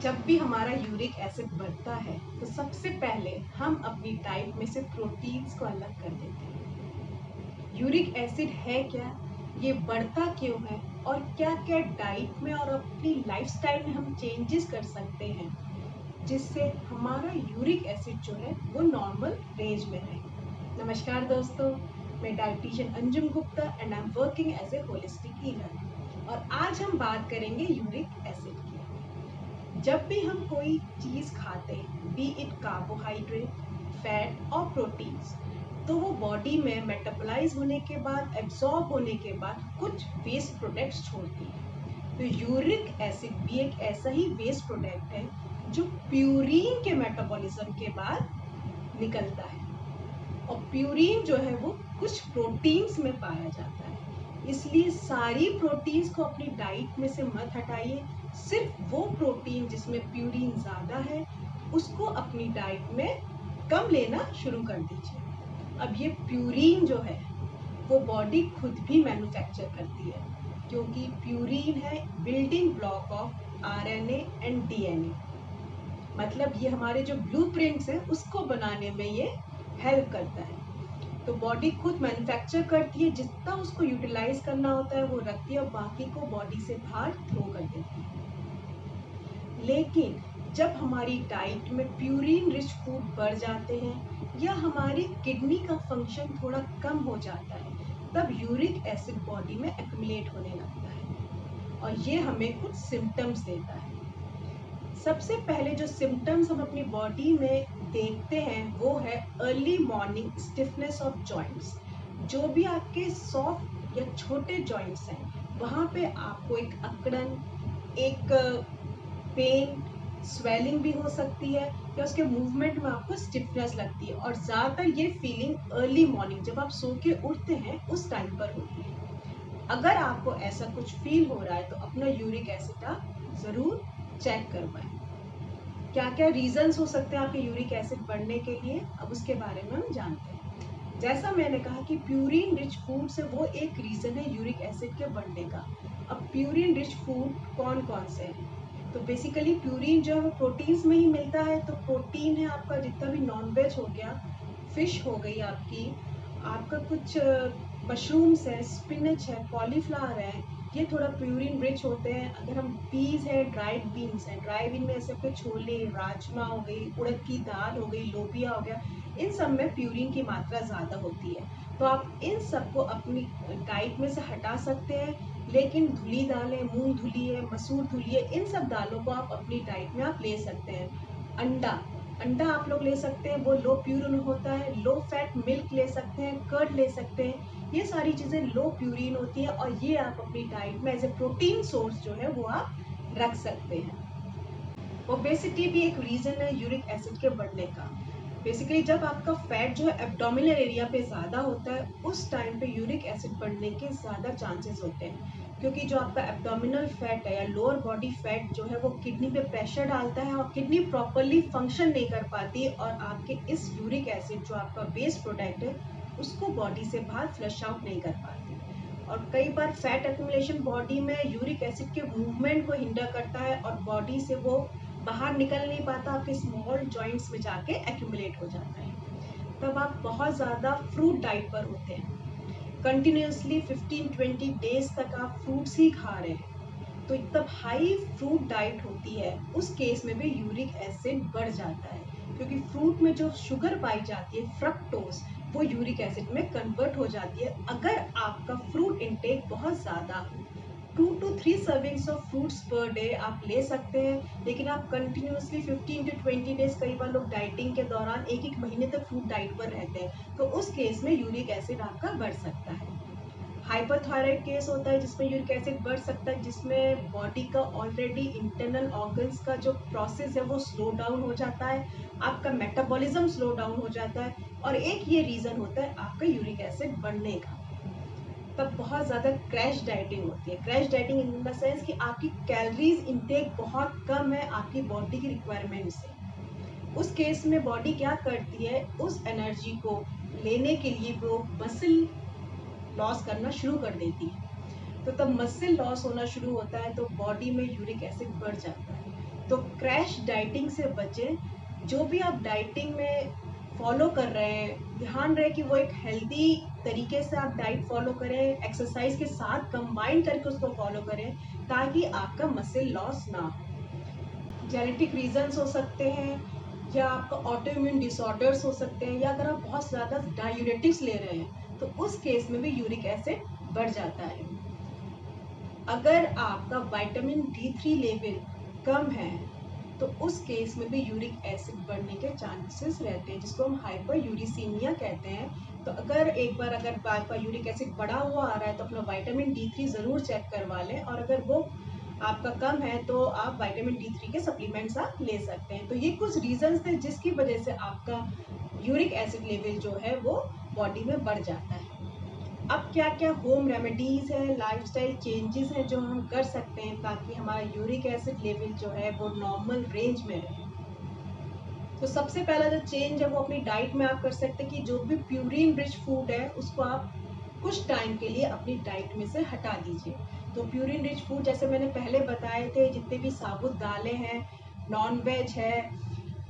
जब भी हमारा यूरिक एसिड बढ़ता है तो सबसे पहले हम अपनी डाइट में से प्रोटीन्स को अलग कर देते हैं। यूरिक एसिड है क्या, ये बढ़ता क्यों है और क्या क्या डाइट में और अपनी लाइफस्टाइल में हम चेंजेस कर सकते हैं जिससे हमारा यूरिक एसिड जो है वो नॉर्मल रेंज में रहे। नमस्कार दोस्तों, मैं dietitian Anjum Gupta and I am working as a holistic healer और आज हम बात करेंगे यूरिक एसिड की। जब भी हम कोई चीज़ खाते हैं, बी इट कार्बोहाइड्रेट, फैट और प्रोटीन्स, तो वो बॉडी में मेटाबोलाइज होने के बाद, एब्जॉर्ब होने के बाद कुछ वेस्ट प्रोडक्ट्स छोड़ती है। तो यूरिक एसिड भी एक ऐसा ही वेस्ट प्रोडक्ट है जो प्यूरिन के मेटाबॉलिज्म के बाद निकलता है। और प्यूरिन जो है वो कुछ प्रोटीन्स में पाया जाता है, इसलिए सारी प्रोटीन्स को अपनी डाइट में से मत हटाइए। सिर्फ वो प्रोटीन जिसमें प्यूरिन ज़्यादा है उसको अपनी डाइट में कम लेना शुरू कर दीजिए। अब ये प्यूरिन जो है वो बॉडी खुद भी मैन्युफैक्चर करती है, क्योंकि प्यूरिन है building block of RNA and DNA. मतलब ये हमारे जो ब्लूप्रिंट्स है उसको बनाने में ये हेल्प करता है। तो बॉडी खुद मैन्युफैक्चर करती है, जितना उसको यूटिलाइज करना होता है वो रखती है और बाकी को बॉडी से बाहर थ्रो कर देती है। लेकिन जब हमारी डाइट में प्यूरिन रिच फूड बढ़ जाते हैं या हमारी किडनी का फंक्शन थोड़ा कम हो जाता है, तब यूरिक एसिड बॉडी में एक्युमुलेट होने लगता है और ये हमें कुछ सिम्टम्स देता है। सबसे पहले जो सिम्टम्स हम अपनी बॉडी में देखते हैं वो है early morning stiffness of joints. जो भी आपके सॉफ्ट या छोटे जॉइंट्स हैं वहाँ पे आपको एक अकड़न, एक पेन, स्वेलिंग भी हो सकती है या उसके मूवमेंट में आपको स्टिफनेस लगती है। और ज़्यादातर ये फीलिंग अर्ली मॉर्निंग जब आप सो के उठते हैं उस टाइम पर होती है। अगर आपको ऐसा कुछ फील हो रहा है तो अपना यूरिक एसिड आप ज़रूर चेक करवाएं। क्या क्या रीजंस हो सकते हैं आपके यूरिक एसिड बढ़ने के लिए, अब उसके बारे में हम जानते हैं। जैसा मैंने कहा कि प्यूरिन रिच फूड से वो एक रीज़न है यूरिक एसिड के बढ़ने का। अब प्यूरिन रिच फूड कौन कौन से हैं? तो बेसिकली प्यूरिन जो है वो प्रोटीन्स में ही मिलता है। तो प्रोटीन है आपका जितना भी नॉनवेज हो गया, फिश हो गई आपका कुछ मशरूम्स है, स्पिनच है, कॉलीफ्लावर है, ये थोड़ा प्यूरिन रिच होते हैं। अगर हम पीस है, ड्राइड बीन्स है, ड्राई बीन में ऐसे आपके छोले, राजमा हो गई, उड़द की दाल हो गई, लोबिया हो गया, इन सब में प्यूरिन की मात्रा ज़्यादा होती है। तो आप इन सबको अपनी डाइट में से हटा सकते हैं। लेकिन धुली दालें, मूंग धुली है, मसूर धुली है, इन सब दालों को आप अपनी डाइट में आप ले सकते हैं। अंडा आप लोग ले सकते हैं, वो लो प्यूरिन होता है। लो फैट मिल्क ले सकते हैं, कर्ड ले सकते हैं, ये सारी चीज़ें लो प्यूरिन होती है और ये आप अपनी डाइट में एज ए प्रोटीन सोर्स जो है वो आप रख सकते हैं। ओबेसिटी भी एक रीज़न है यूरिक एसिड के बढ़ने का। बेसिकली जब आपका फैट जो है एब्डोमिनल एरिया पे ज़्यादा होता है उस टाइम पे यूरिक एसिड बढ़ने के ज़्यादा चांसेस होते हैं, क्योंकि जो आपका एब्डोमिनल फैट है या लोअर बॉडी फैट जो है वो किडनी पे प्रेशर डालता है और किडनी प्रॉपरली फंक्शन नहीं कर पाती और आपके इस यूरिक एसिड जो आपका वेस्ट प्रोडक्ट है उसको बॉडी से बाहर फ्लश आउट नहीं कर पाती। और कई बार फैट एक्यूमुलेशन बॉडी में यूरिक एसिड के मूवमेंट को हिंडर करता है और बॉडी से वो बाहर निकल नहीं पाता, आपके स्मॉल जॉइंट्स में जाके एक्यूमुलेट हो जाता है। तब आप बहुत ज़्यादा फ्रूट डाइट पर होते हैं, कंटिन्यूसली 15-20 डेज तक आप फ्रूट्स ही खा रहे हैं, तो तब हाई फ्रूट डाइट होती है, उस केस में भी यूरिक एसिड बढ़ जाता है, क्योंकि फ्रूट में जो शुगर पाई जाती है फ्रक्टोज, वो यूरिक एसिड में कन्वर्ट हो जाती है। अगर आपका फ्रूट इंटेक बहुत ज़्यादा हो, 2 to 3 servings of fruits per day आप ले सकते हैं, लेकिन आप कंटिन्यूसली 15 to 20 डेज, कई बार लोग डाइटिंग के दौरान एक महीने तक फ्रूट डाइट पर रहते हैं, तो उस केस में यूरिक एसिड आपका बढ़ सकता है। हाइपरथायराइड केस होता है जिसमें यूरिक एसिड बढ़ सकता है, जिसमें बॉडी का ऑलरेडी इंटरनल ऑर्गन्स का जो प्रोसेस है वो स्लो डाउन हो जाता है, आपका मेटाबॉलिज्म स्लो डाउन हो जाता है और एक ये रीज़न होता है आपका यूरिक एसिड बढ़ने का। तब बहुत ज़्यादा क्रैश डाइटिंग होती है। Crash dieting in the sense कि आपकी कैलोरीज इंटेक बहुत कम है आपकी बॉडी की रिक्वायरमेंट से। उस केस में बॉडी क्या करती है, उस एनर्जी को लेने के लिए वो मसल लॉस करना शुरू कर देती है। तो तब मसल लॉस होना शुरू होता है तो बॉडी में यूरिक एसिड बढ़ जाता है। तो क्रैश डाइटिंग से बचें। जो भी आप डाइटिंग में फॉलो कर रहे हैं, ध्यान रहे कि वो एक हेल्दी तरीके से आप डाइट फॉलो करें, एक्सरसाइज के साथ कंबाइन करके उसको फॉलो करें, ताकि आपका मसल लॉस ना हो। जेनेटिक रीजंस हो सकते हैं, या आपका ऑटो इम्यून डिसऑर्डर्स हो सकते हैं, या अगर आप बहुत ज़्यादा डायूरेटिक्स ले रहे हैं तो उस केस में भी यूरिक एसिड बढ़ जाता है। अगर आपका विटामिन D3 लेवल कम है तो उस केस में भी यूरिक एसिड बढ़ने के चांसेस रहते हैं, जिसको हम हाइपर यूरिसीमिया कहते हैं। तो अगर आपका यूरिक एसिड बढ़ा हुआ आ रहा है तो अपना विटामिन D3 ज़रूर चेक करवा लें, और अगर वो आपका कम है तो आप विटामिन D3 के सप्लीमेंट्स आप ले सकते हैं। तो ये कुछ रीजंस थे जिसकी वजह से आपका यूरिक एसिड लेवल जो है वो बॉडी में बढ़ जाता है। अब क्या क्या होम रेमेडीज़ हैं, लाइफस्टाइल चेंजेस हैं जो हम कर सकते हैं ताकि हमारा यूरिक एसिड लेवल जो है वो नॉर्मल रेंज में रहे। तो सबसे पहला जो चेंज है वो अपनी डाइट में आप कर सकते हैं कि जो भी प्यूरिन रिच फूड है उसको आप कुछ टाइम के लिए अपनी डाइट में से हटा दीजिए। तो प्यूरिन रिच फूड जैसे मैंने पहले बताए थे, जितने भी साबुत दालें हैं, नॉन वेज है,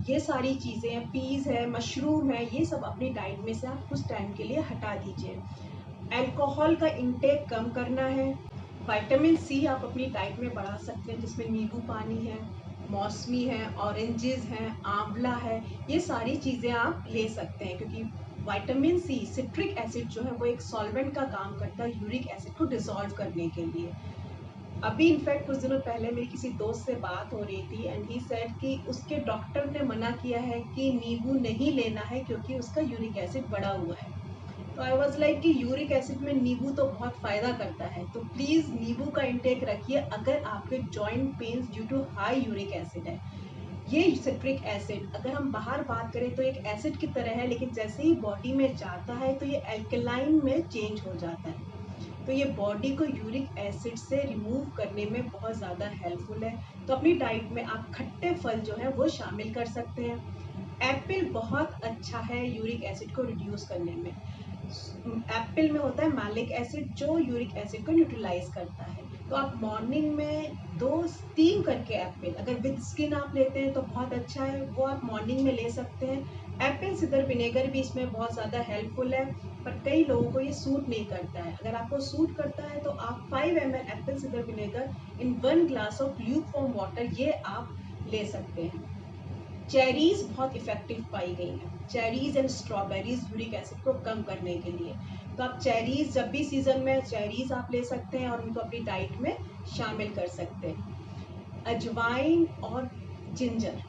ये सारी चीज़ें हैं, पीस है, मशरूम है, ये सब अपनी डाइट में से आप कुछ टाइम के लिए हटा दीजिए। अल्कोहल का इंटेक कम करना है। विटामिन सी आप अपनी डाइट में बढ़ा सकते हैं, जिसमें नींबू पानी है, मौसमी है, ऑरेंजेस हैं, आंवला है, ये सारी चीज़ें आप ले सकते हैं, क्योंकि विटामिन सी सिट्रिक एसिड जो है वो एक सॉल्वेंट का काम करता है यूरिक एसिड को डिसॉल्व करने के लिए। अभी इनफैक्ट कुछ दिनों पहले मेरी किसी दोस्त से बात हो रही थी एंड ही सेड कि उसके डॉक्टर ने मना किया है कि नींबू नहीं लेना है क्योंकि उसका यूरिक एसिड बढ़ा हुआ है। तो आई वाज लाइक कि यूरिक एसिड में नींबू तो बहुत फ़ायदा करता है, तो प्लीज़ नींबू का इंटेक रखिए अगर आपके joint pains due to high uric acid है। ये सिट्रिक एसिड अगर हम बाहर बात करें तो एक एसिड की तरह है, लेकिन जैसे ही बॉडी में जाता है तो ये एल्कलाइन में चेंज हो जाता है। तो ये बॉडी को यूरिक एसिड से रिमूव करने में बहुत ज़्यादा हेल्पफुल है। तो अपनी डाइट में आप खट्टे फल जो है वो शामिल कर सकते हैं। एप्पल बहुत अच्छा है यूरिक एसिड को रिड्यूस करने में। एप्पल में होता है मैलिक एसिड जो यूरिक एसिड को न्यूट्रलाइज करता है। तो आप मॉर्निंग में 2 स्टीम करके एप्पल, अगर विद स्किन आप लेते हैं तो बहुत अच्छा है, वो आप मॉर्निंग में ले सकते हैं। एप्पल सिडर विनेगर भी इसमें बहुत ज़्यादा हेल्पफुल है, पर कई लोगों को ये सूट नहीं करता है। अगर आपको सूट करता है तो आप 5 ml Apple cider vinegar in 1 glass of lukewarm water ये आप ले सकते हैं। चेरीज़ बहुत इफ़ेक्टिव पाई गई हैं। Cherries and strawberries uric acid को कम करने के लिए। तो आप चेरीज़ जब भी सीज़न में चेरीज़ आप ले सकते हैं और उनको अपनी डाइट में शामिल कर सकते हैं। अजवाइन और जिंजर,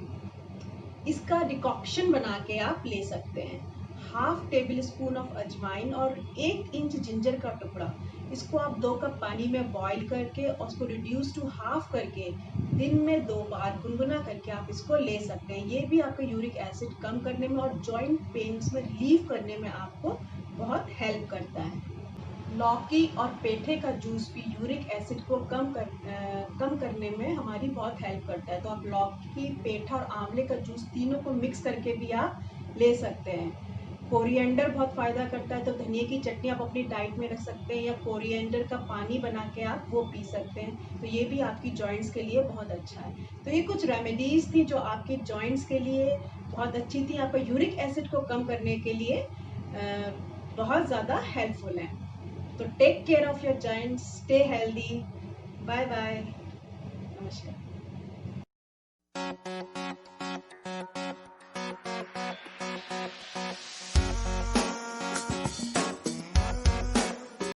इसका डिकॉक्शन बना के आप ले सकते हैं। हाफ टेबल स्पून ऑफ अजवाइन और 1 इंच जिंजर का टुकड़ा, इसको आप 2 कप पानी में बॉईल करके और उसको रिड्यूस टू हाफ करके दिन में 2 बार गुनगुना करके आप इसको ले सकते हैं। ये भी आपका यूरिक एसिड कम करने में और जॉइंट पेन्स में रिलीफ करने में आपको बहुत हेल्प करता है। लौकी और पेठे का जूस भी यूरिक एसिड को कम करने में हमारी बहुत हेल्प करता है। तो आप लौकी, पेठा और आंवले का जूस तीनों को मिक्स करके भी आप ले सकते हैं। कोरिएंडर बहुत फ़ायदा करता है, तो धनिया की चटनी आप अपनी डाइट में रख सकते हैं, या कोरिएंडर का पानी बना के आप वो पी सकते हैं। तो ये भी आपकी जॉइंट्स के लिए बहुत अच्छा है। तो ये कुछ रेमेडीज़ थी जो आपके जॉइंट्स के लिए बहुत अच्छी थी, आपका यूरिक एसिड को कम करने के लिए बहुत ज़्यादा हेल्पफुल है। तो take care of your joints, stay healthy, bye bye, नमस्कार।